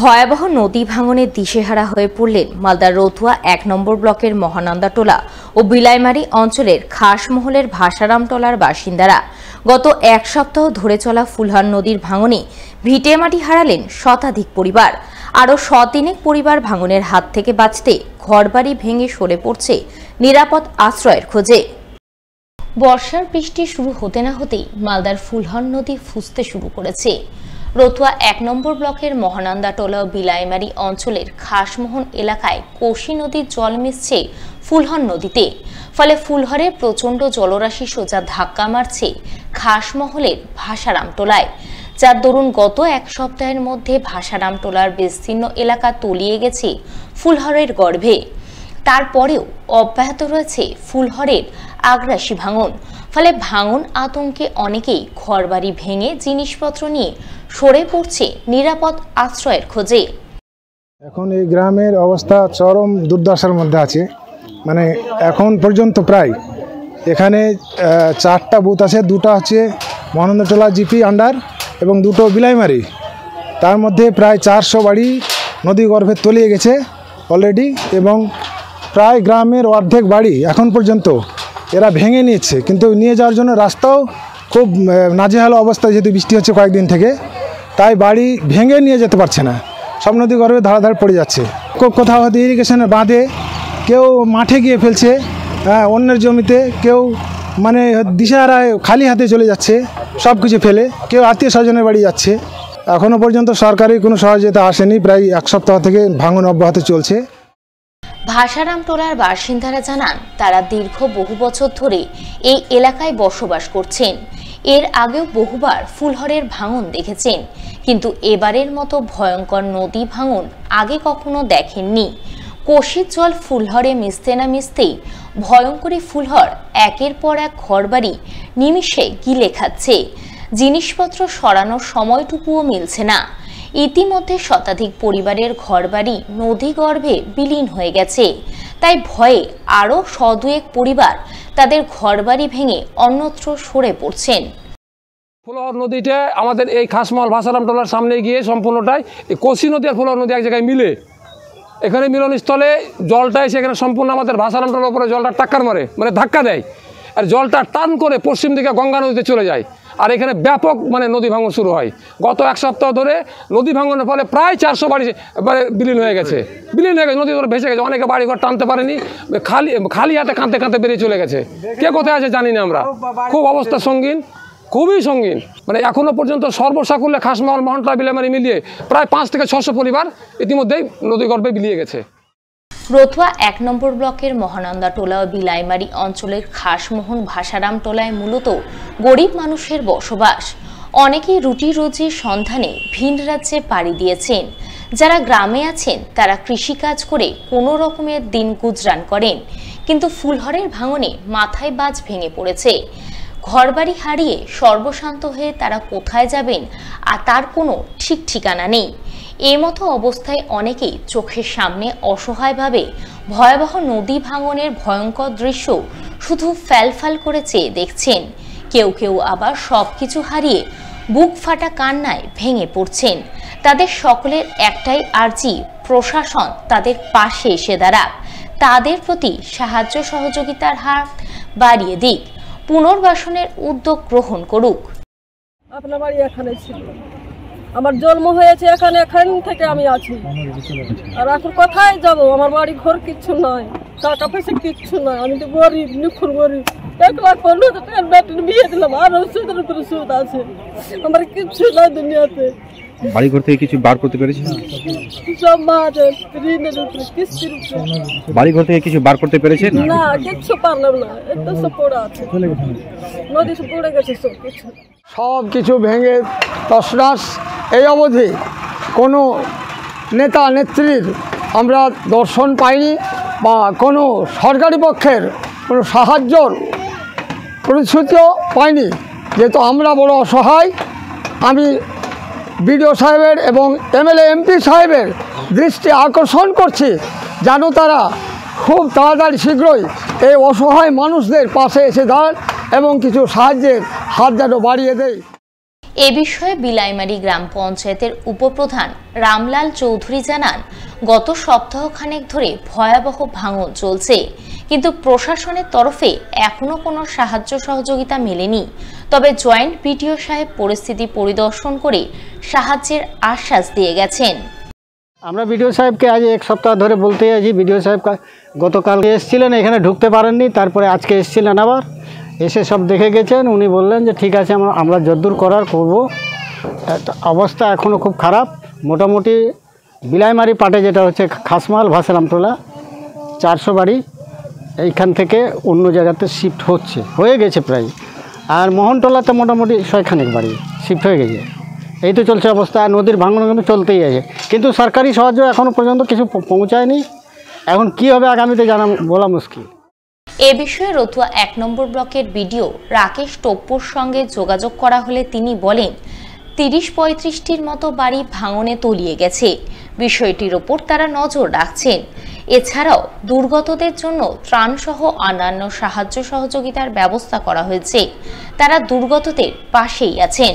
ভয়াবহ নদী ভাঙনের দিশেহারা হয়ে পড়লেন মালদার রতুয়া ১ নম্বর ব্লকের মহানন্দাটোলা ও বিলাইমারি অঞ্চলের খাসমহলের ভাসারামটোলার বাসিন্দারা। গত এক সপ্তাহ ধরে চলা ফুলহার নদীর ভাঙনে ভিটেমাটি হারালেন শতাধিক পরিবার। আরও শতিনেক পরিবার ভাঙনের হাত থেকে বাঁচতে ঘরবাড়ি ভেঙে সরে পড়ছে নিরাপদ আশ্রয়ের খোঁজে। বর্ষার বৃষ্টি শুরু হতে না হতেই মালদার ফুলহার নদী ফুসতে শুরু করেছে। রতুয়া ১ নম্বর ব্লকের মহানন্দাটোলা ও বিলাইমারি অঞ্চলের খাসমোহন এলাকায় কোশি নদীর জল মিশছে ফুলহর নদীতে। ফলে ফুলহরের প্রচণ্ড জলরাশি সোজা ধাক্কা মারছে খাসমহলের ভাসারামটোলায়, যার দরুন গত এক সপ্তাহের মধ্যে ভাসারামটোলার বিস্তীর্ণ এলাকা তলিয়ে গেছে ফুলহরের গর্ভে। তারপরেও অব্যাহত রয়েছে ফুলহরের আগ্রাসী ভাঙন। ফলে ভাঙন আতঙ্কে অনেকেই ঘরবাড়ি ভেঙে জিনিসপত্র নিয়ে সরে পড়ছে নিরাপদ আশ্রয়ের খোঁজে। এখন এই গ্রামের অবস্থা চরম দুর্দশার মধ্যে আছে। মানে এখন পর্যন্ত প্রায় এখানে 4টা বুথ আছে, 2টা হচ্ছে মহানন্দাটোলা জিপি আন্ডার এবং 2টো বিলাইমারি। তার মধ্যে প্রায় 400 বাড়ি নদী গর্ভে তলিয়ে গেছে অলরেডি, এবং প্রায় গ্রামের অর্ধেক বাড়ি এখন পর্যন্ত এরা ভেঙে নিচ্ছে, কিন্তু নিয়ে যাওয়ার জন্য রাস্তাও খুব নাজেহাল অবস্থা, যেহেতু বৃষ্টি হচ্ছে কয়েকদিন থেকে, তাই বাড়ি ভেঙে নিয়ে যেতে পারছে না, সব নদী গর্ভে ধারাধার পড়ে যাচ্ছে। কোথাও হয়তো ইরিগেশনের বাঁধে, কেউ মাঠে গিয়ে ফেলছে, অন্যের জমিতে, কেউ মানে দিশাহারায় খালি হাতে চলে যাচ্ছে সব কিছু ফেলে, কেউ আত্মীয় স্বজনের বাড়ি যাচ্ছে। এখনও পর্যন্ত সরকারি কোনো সহযোগিতা আসেনি, প্রায় এক সপ্তাহ থেকে ভাঙন অব্যাহত চলছে। ভাসারামটোলার বাসিন্দারা জানান, তারা দীর্ঘ বহু বছর ধরে এই এলাকায় বসবাস করছেন। এর আগেও বহুবার ফুলহরের ভাঙন দেখেছেন, কিন্তু এবারের মতো ভয়ঙ্কর নদী ভাঙন আগে কখনো দেখেননি। কোশির জল ফুলহরে মিশতে না মিশতেই ভয়ঙ্করী ফুলহর একের পর এক ঘরবাড়ি নিমিষে গিলে খাচ্ছে। জিনিসপত্র সরানোর সময়টুকুও মিলছে না। ইতিমধ্যে শতাধিক পরিবারের ঘরবাড়ি নদী গর্ভে বিলীন হয়ে গেছে। তাই ভয়ে আরও শদুয়েক পরিবার তাদের ঘরবাড়ি ভেঙে অন্যত্র সরে পড়ছেন। ফুলহর নদীটা আমাদের এই খাসমহল ভাসারামটোলার সামনে গিয়ে সম্পূর্ণটাই এই কোশি নদী আর ফুলহর নদী এক জায়গায় মিলে, এখানে মিলনস্থলে জলটা এসে এখানে সম্পূর্ণ আমাদের ভাসারামটোলার উপরে জলটা টাক্কার মারে, মানে ধাক্কা দেয়, আর জলটা টান করে পশ্চিম দিকে গঙ্গা নদীতে চলে যায়, আর এখানে ব্যাপক মানে নদী ভাঙন শুরু হয়। গত এক সপ্তাহ ধরে নদী ভাঙনের ফলে প্রায় 400 বাড়ি বিলীন হয়ে গেছে, নদী ধরে ভেসে গেছে। অনেকে বাড়িঘর টানতে পারেনি, খালি হাতে কাঁদতে কাঁদতে বেরিয়ে চলে গেছে। কে কোথায় আছে জানি না আমরা। খুব অবস্থা সঙ্গীন, খুবই সঙ্গীন। মানে এখনও পর্যন্ত সর্বসাকুল্যে খাসমহল মহানন্দাটোলা বিলাইমারি মিলিয়ে প্রায় 500 থেকে 600 পরিবার ইতিমধ্যেই নদীগর্ভে বিলিয়ে গেছে। রতুয়া ১ নম্বর ব্লকের মহানন্দাটোলা ও বিলাইমারি অঞ্চলের খাসমোহন ভাসারামটোলায় মূলত গরিব মানুষের বসবাস। অনেকেই রুটি রুজির সন্ধানে ভিন রাজ্যে পাড়ি দিয়েছেন। যারা গ্রামে আছেন তারা কৃষিকাজ করে কোনো রকমের দিন গুজরান করেন, কিন্তু ফুলহরের ভাঙনে মাথায় বাজ ভেঙে পড়েছে। ঘরবাড়ি হারিয়ে সর্বশান্ত হয়ে তারা কোথায় যাবেন আর তার কোনো ঠিক ঠিকানা নেই। এই মতো অবস্থায় অনেকেই চোখের সামনে অসহায়ভাবে ভয়াবহ নদী ভাঙনের ভয়ঙ্কর দৃশ্য শুধু ফ্যালফাল করে চেয়ে দেখছেন। কেউ কেউ আবার সবকিছু হারিয়ে বুক ফাটা কান্নায় ভেঙে পড়ছেন। তাদের সকলের একটাই আর্জি, প্রশাসন তাদের পাশে এসে দাঁড়াক, তাদের প্রতি সাহায্য সহযোগিতার হাত বাড়িয়ে দিক, পুনর্বাসনের উদ্যোগ গ্রহণ করুক। আপনার বাড়ি এখানে ছিল, আমার জন্ম হয়েছে এখানে, এখান থেকে আমি আছি। আর এখন কোথায় যাব? আমার বাড়ি ঘর কিচ্ছু নয়, টাকা পয়সা কিচ্ছু নয়, আমি তো গরিব, নিখুর গরিব। 1,15,000 টাকার বেতন বিয়ে দিলাম, আর সুদের উপরে সুদ আছে, আমার কিচ্ছু নয় দুনিয়াতে। বাড়ি ঘর থেকে কিছু বার করতে পেরেছি? সব মাঝে ঋণের উপরে, কিস্তির উপরে। বাড়ি ঘর থেকে কিছু বার করতে পেরেছেন? না, কিচ্ছু পারলাম না, একটু সব পড়ে আছে, নদী সব পড়ে গেছে সব কিছু। সব কিছু ভেঙে তছনছ। এই অবধি কোনো নেতা নেত্রীর আমরা দর্শন পাইনি, বা কোনো সরকারি পক্ষের কোনো সাহায্যর প্রতিশ্রুতিও পাইনি, যেহেতু আমরা বড় অসহায়। আমি বিডিও সাহেবের এবং এমএলএ এমপি সাহেবের দৃষ্টি আকর্ষণ করছি, যেন তারা খুব তাড়াতাড়ি শীঘ্রই এই অসহায় মানুষদের পাশে এসে দাঁড়ান এবং কিছু সাহায্যের হাত যেন বাড়িয়ে দেয়। এ বিষয়ে বিলাইমারি গ্রাম পঞ্চায়েতের উপপ্রধান রামলাল চৌধুরী জানান, গত সপ্তাহখানেক ধরে ভয়াবহ ভাঙন চলছে, কিন্তু প্রশাসনের তরফে এখনো কোনো সাহায্য সহযোগিতা মেলেনি। তবে জয়েন্ট বিডিও সাহেব পরিস্থিতি পরিদর্শন করে সাহায্যের আশ্বাস দিয়ে গেছেন। আমরা বিডিও সাহেবকে আজ এক সপ্তাহ ধরে বলতেই আছি। বিডিও সাহেব গতকালকে এসেছিলেন, এখানে ঢুকতে পারেননি, তারপরে আজকে এসেছিলেন, আবার এসে সব দেখে গেছেন। উনি বললেন যে ঠিক আছে, আমরা যদ্দূর করার করব। অবস্থা এখনও খুব খারাপ। মোটামুটি বিলাইমারি পাটে যেটা হচ্ছে খাসমাল ভাসারামটোলা 400 বাড়ি এইখান থেকে অন্য জায়গাতে শিফট হয়ে গেছে প্রায়। আর মোহনটোলাতে মোটামুটি 6খানেক বাড়ি শিফট হয়ে গেছে। এই তো চলছে অবস্থা। নদীর ভাঙন কিন্তু চলতেই আছে, কিন্তু সরকারি সাহায্য এখনও পর্যন্ত কিছু পৌঁছায়নি। এখন কি হবে আগামীতে বলা মুশকিল। এ বিষয়ে রতুয়া 1 নম্বর ব্লকের বিডিও রাকেশ টোপ্পোর সঙ্গে যোগাযোগ করা হলে তিনি বলেন, 30-35টির মতো বাড়ি ভাঙনে তলিয়ে গেছে। বিষয়টির ওপর তারা নজর রাখছেন। এছাড়াও দুর্গতদের জন্য ত্রাণসহ অন্যান্য সাহায্য সহযোগিতার ব্যবস্থা করা হয়েছে। তারা দুর্গতদের পাশেই আছেন।